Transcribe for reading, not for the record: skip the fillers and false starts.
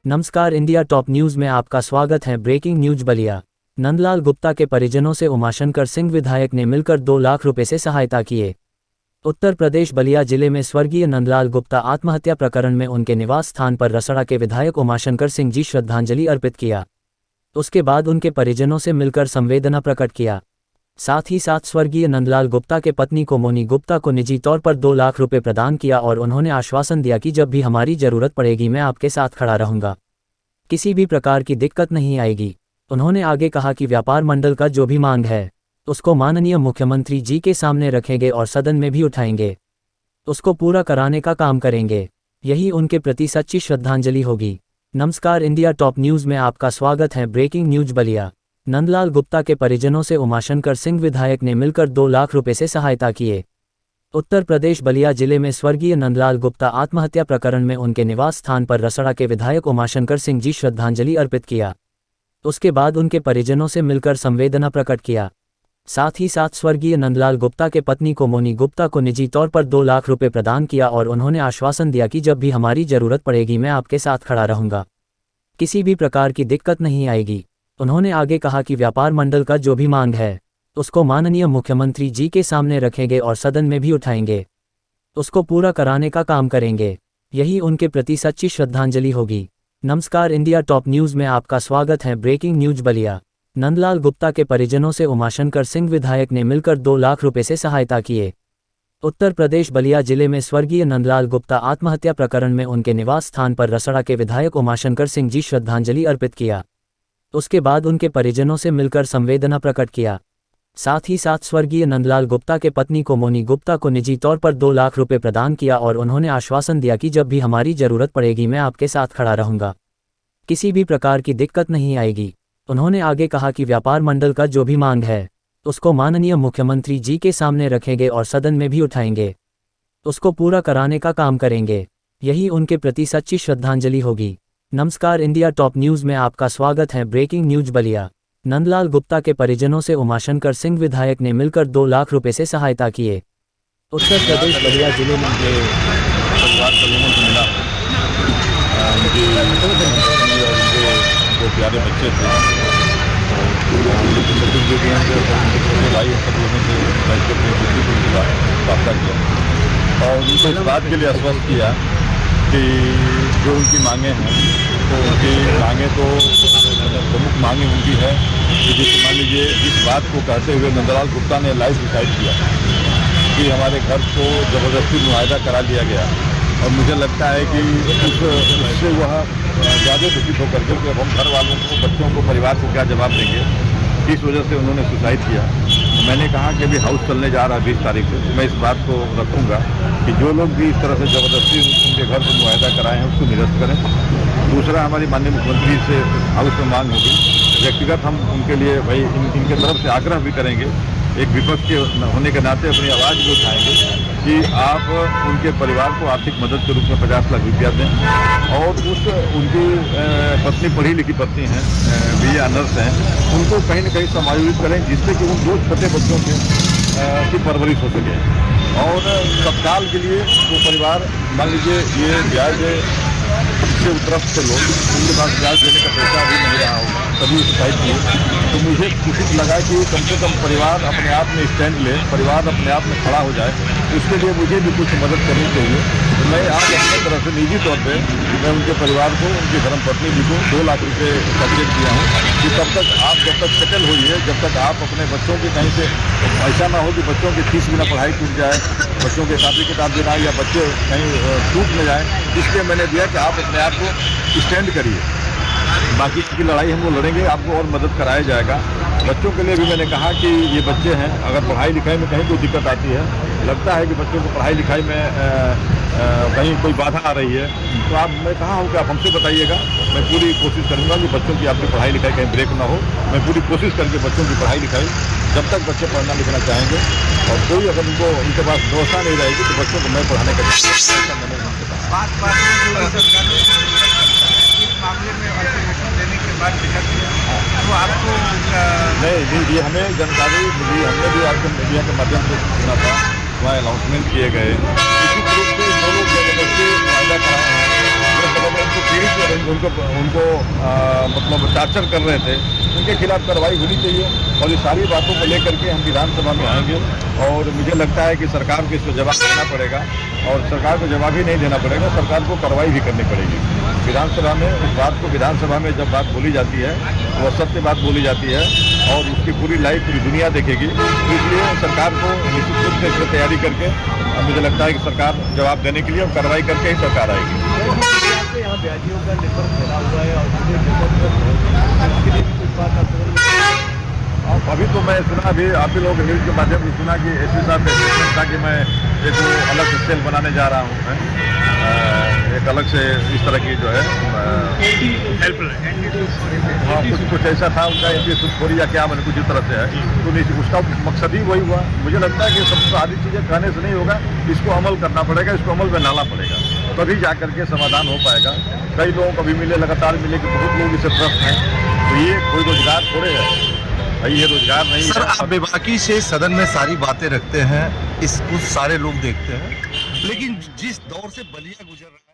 नमस्कार, India top news में आपका स्वागत है। Breaking news Ballia. नंदलाल गुप्ता के परिजनों से उमाशंकर सिंह विधायक ने मिलकर 2 लाख रुपए से सहायता किए। उत्तर प्रदेश बलिया जिले में स्वर्गीय नंदलाल गुप्ता आत्महत्या प्रकरण में उनके निवास स्थान पर रसड़ा के विधायक उमाशंकर सिंह जी श्रद्धांजलि अर्पित किया। उसके बाद उनके परिजनों से मिलकर संवेदना प्रकट किया। साथ ही साथ स्वर्गीय नंदलाल गुप्ता के पत्नी कोमोनी गुप्ता को निजी तौर पर 2 लाख रुपए प्रदान किया और उन्होंने आश्वासन दिया कि जब भी हमारी जरूरत पड़ेगी मैं आपके साथ खड़ा रहूंगा, किसी भी प्रकार की दिक्कत नहीं आएगी। उन्होंने आगे कहा कि व्यापार मंडल का जो भी मांग है उसको माननीय मुख्यमंत्री जी के सामने रखेंगे और सदन में भी उठाएंगे, उसको पूरा कराने का काम करेंगे। यही उनके प्रति सच्ची श्रद्धांजलि होगी। नमस्कार, इंडिया टॉप न्यूज में आपका स्वागत है। Breaking news Ballia. नंदलाल गुप्ता के परिजनों से उमाशंकर सिंह विधायक ने मिलकर 2 लाख रुपए से सहायता किए। उत्तर प्रदेश बलिया जिले में स्वर्गीय नंदलाल गुप्ता आत्महत्या प्रकरण में उनके निवास स्थान पर रसड़ा के विधायक उमाशंकर सिंह जी श्रद्धांजलि अर्पित किया। उसके बाद उनके परिजनों से मिलकर संवेदना प्रकट किया। साथ ही साथ स्वर्गीय नंदलाल गुप्ता के पत्नी कोमोनी गुप्ता को निजी तौर पर 2 लाख रुपए प्रदान किया और उन्होंने आश्वासन दिया कि जब भी हमारी जरूरत पड़ेगी मैं आपके साथ खड़ा रहूंगा, किसी भी प्रकार की दिक्कत नहीं आएगी। उन्होंने आगे कहा कि व्यापार मंडल का जो भी मांग है उसको माननीय मुख्यमंत्री जी के सामने रखेंगे और सदन में भी उठाएंगे, उसको पूरा कराने का काम करेंगे। यही उनके प्रति सच्ची श्रद्धांजलि होगी। नमस्कार, इंडिया टॉप न्यूज में आपका स्वागत है। Breaking news Ballia. नंदलाल गुप्ता के परिजनों से उमाशंकर सिंह विधायक ने मिलकर 2 लाख रुपए से सहायता किए। उत्तर प्रदेश बलिया जिले में स्वर्गीय नंदलाल गुप्ता आत्महत्या प्रकरण में उनके निवास स्थान पर रसड़ा के विधायक उमाशंकर सिंह जी श्रद्धांजलि अर्पित किया। उसके बाद उनके परिजनों से मिलकर संवेदना प्रकट किया। साथ ही साथ स्वर्गीय नंदलाल गुप्ता के पत्नी कोमोनी गुप्ता को निजी तौर पर 2 लाख रुपए प्रदान किया और उन्होंने आश्वासन दिया कि जब भी हमारी जरूरत पड़ेगी मैं आपके साथ खड़ा रहूंगा, किसी भी प्रकार की दिक्कत नहीं आएगी। उन्होंने आगे कहा कि व्यापार मंडल का जो भी मांग है उसको माननीय मुख्यमंत्री जी के सामने रखेंगे और सदन में भी उठाएंगे, उसको पूरा कराने का काम करेंगे। यही उनके प्रति सच्ची श्रद्धांजलि होगी। नमस्कार, इंडिया टॉप न्यूज में आपका स्वागत है। Breaking news Ballia. नंदलाल गुप्ता के परिजनों से उमाशंकर सिंह विधायक ने मिलकर 2 लाख रुपए से सहायता किए। उत्तर प्रदेश बलिया जिले में परिवार को मिला, उनकी जो प्यारे बच्चे थे भाई सब लोगों से वापस किया और उनको इस बात के लिए आश्वस्त किया कि जो उनकी मांगें हैं तो उनकी मांगें तो प्रमुख मांगें उनकी है कि जैसे मान लीजिए इस बात को कहते हुए नंदलाल गुप्ता ने लाइव डिसाइड किया कि हमारे घर को ज़बरदस्ती मुआहदा करा दिया गया और मुझे लगता है कि उससे वह ज़्यादा दुखित होकर के अब हम घर वालों को, बच्चों को, परिवार को क्या जवाब देंगे, इस वजह से उन्होंने सुसाइड किया। तो मैंने कहा कि अभी हाउस चलने जा रहा है 20 तारीख से, तो मैं इस बात को रखूँगा कि जो लोग भी इस तरह से ज़बरदस्ती उनके घर को मुआहदा कराए हैं उसको निरस्त करें। दूसरा, हमारी माननीय मुख्यमंत्री से हाउस में मांग होगी, व्यक्तिगत हम उनके लिए भाई इनके तरफ से आग्रह भी करेंगे, एक विपक्ष के होने के नाते अपनी आवाज़ भी उठाएंगे कि आप उनके परिवार को आर्थिक मदद के रूप में 50 लाख रुपया दें और उनकी पत्नी पढ़ी लिखी पत्नी हैं, BA ऑनर्स हैं, उनको कहीं न कहीं समायोजित करें जिससे कि उन 2 छोटे बच्चों की परवरिश हो सके। और तत्काल के लिए वो परिवार, मान लीजिए ये ब्याज इससे तरफ से लोग उनके पास ब्याज देने का पैसा भी नहीं रहा होगा, तभी सुसाइड किए। तो मुझे उचित लगा कि कम से कम परिवार अपने आप में स्टैंड ले, परिवार अपने आप में खड़ा हो जाए। उसके लिए मुझे भी कुछ मदद करनी चाहिए। तो मैं आज अपने तरफ से निजी तौर पे मैं उनके परिवार को, उनकी धर्मपत्नी जी को 2 लाख रुपये का चेक दिया हूँ कि जब तक सेटल होइए, जब तक आप अपने बच्चों की कहीं से ऐसा ना हो कि बच्चों की फीस बिना पढ़ाई टूट जाए, बच्चों के कॉपी किताब देना या बच्चे कहीं टूट न जाए, इसलिए मैंने दिया कि आप अपने आप को स्टैंड करिए। बाकी की लड़ाई हम वो लड़ेंगे, आपको और मदद कराया जाएगा। बच्चों के लिए भी मैंने कहा कि ये बच्चे हैं, अगर पढ़ाई लिखाई में कहीं कोई दिक्कत आती है, लगता है कि बच्चों को पढ़ाई लिखाई में कहीं कोई बाधा आ रही है, तो मैं कहा हूँ कि आप हमसे बताइएगा। मैं पूरी कोशिश करूँगा कि बच्चों की आपकी पढ़ाई लिखाई कहीं ब्रेक ना हो। मैं पूरी कोशिश करके बच्चों की पढ़ाई लिखाई, जब तक बच्चे पढ़ना लिखना चाहेंगे और कोई अगर उनके पास व्यवस्था नहीं रहेगी तो बच्चों को मैं पढ़ाने का मैंने उनसे कहा। मामले में अल्टीमेटम देने के बाद तो आपको नहीं, ये हमें जानकारी मिली, हमने भी आपके मीडिया के माध्यम से सुना था, वहाँ अनाउंसमेंट किए गए। इसी रूप से जो लोग ज़बरदस्ती मुआवजा कराए हैं, उनको पीड़ित उनको मतलब टार्चर कर रहे थे, उनके खिलाफ कार्रवाई होनी चाहिए। और ये सारी बातों को लेकर के हम विधानसभा में आएंगे और मुझे लगता है कि सरकार को इसको जवाब देना पड़ेगा, और सरकार को जवाब ही नहीं देना पड़ेगा, सरकार को कार्रवाई भी करनी पड़ेगी। विधानसभा में इस बात को, विधानसभा में जब बात बोली जाती है तो वह सत्य बात बोली जाती है और उसकी पूरी लाइव पूरी दुनिया देखेगी। तो इसलिए सरकार को निश्चित रूप से इसमें तैयारी करके मुझे लगता है कि सरकार जवाब देने के लिए और कार्रवाई करके ही सरकार आएगी। यहाँ ब्याजियों का नेटवर्क फैला हुआ है और इसके लिए भी कुछ बात अभी तो मैं सुना, अभी आप ही लोग न्यूज़ के माध्यम से सुना कि एसपी साहब का स्टेटमेंट था कि मैं एक अलग से सेल बनाने जा रहा हूँ, एक अलग से इस तरह की जो है हाँ कुछ ऐसा था उनका, एंटी या क्या मैंने कुछ इस तरह से है, तो उसका मकसद ही वही हुआ। मुझे लगता है कि सबसे सारी चीज़ें कहने से नहीं होगा, इसको अमल करना पड़ेगा, इसको अमल में लाना पड़ेगा, तभी जा करके समाधान हो पाएगा। कई लोगों को भी मिले, लगातार मिले कि बहुत लोग इसे त्रस्त हैं, तो ये कोई रोजगार थोड़े है भाई, ये रोजगार नहीं सर, है। आप बेबाकी से सदन में सारी बातें रखते हैं, इसको सारे लोग देखते हैं, लेकिन जिस दौर से बलिया गुजर रहा है